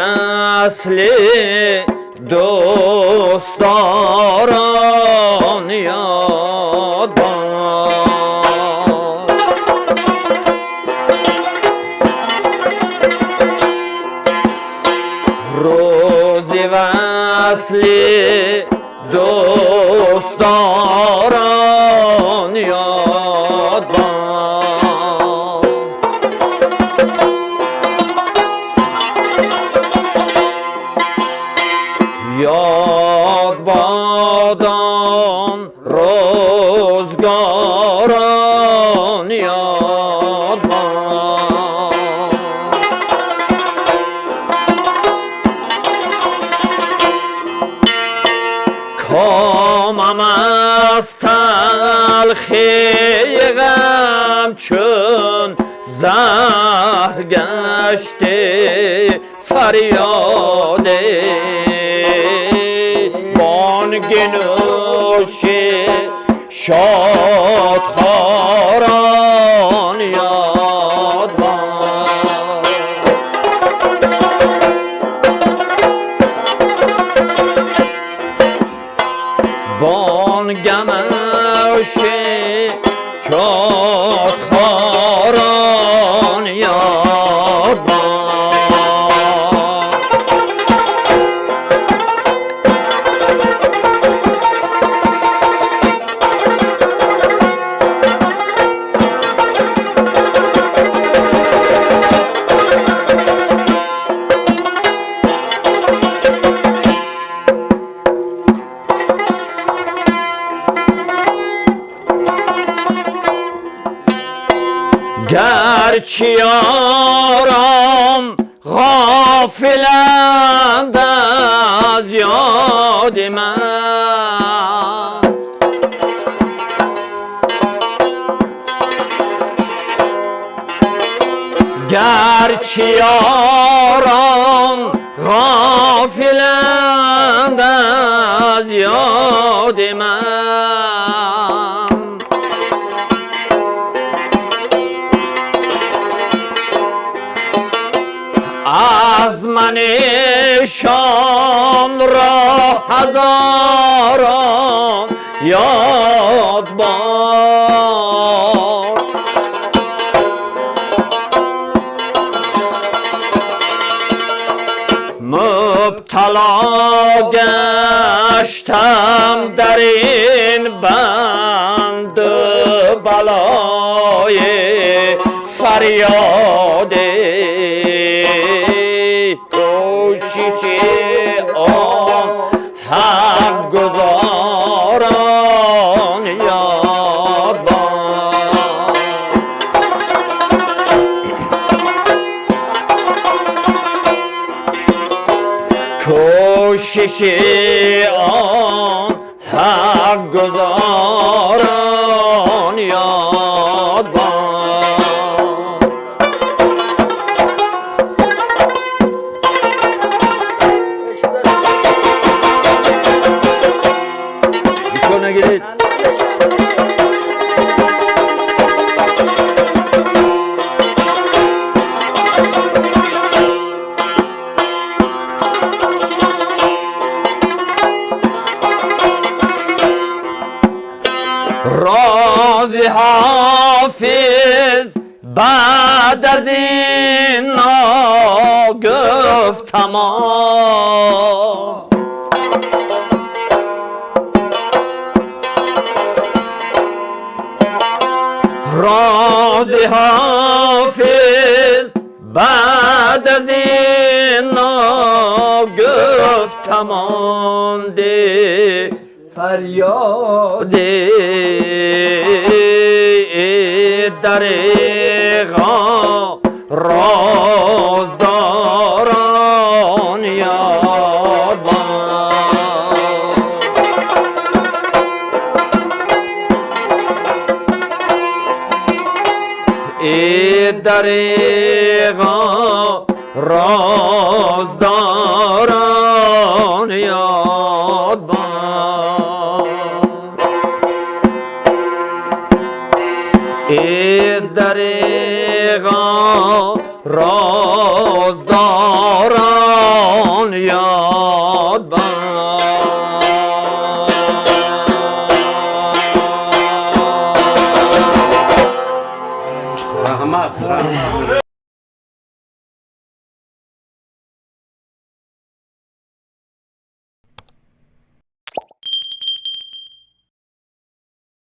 وصل دوستداران یاد باد. روز وصل دوستداران یاد باد. یاد باد آن روزگاران یاد باد. کامم از تلخی غم چون زهر گشته فریاد بانگ نوش شادخواران یاد باد. بانگ نوش شادخواران یاد باد. گرچه یارم غافلند از یاد من، گرچه یارم غافلند از یاد من، از منشان را هزاران یاد باد. مبتلا گشتم در این بند بلای فریاد کوشش آن حق گزاران یاد باد. کوشش آن حق گزاران یاد باد. نگیرید راز حافظ بعد از این ناگفت تمام. راز حافظ بعد از این ناگفت مانده فریاد دریغا رازداران یاد باد. ای دریغا رازداران یاد باد. ای دریغا رازداران Rahman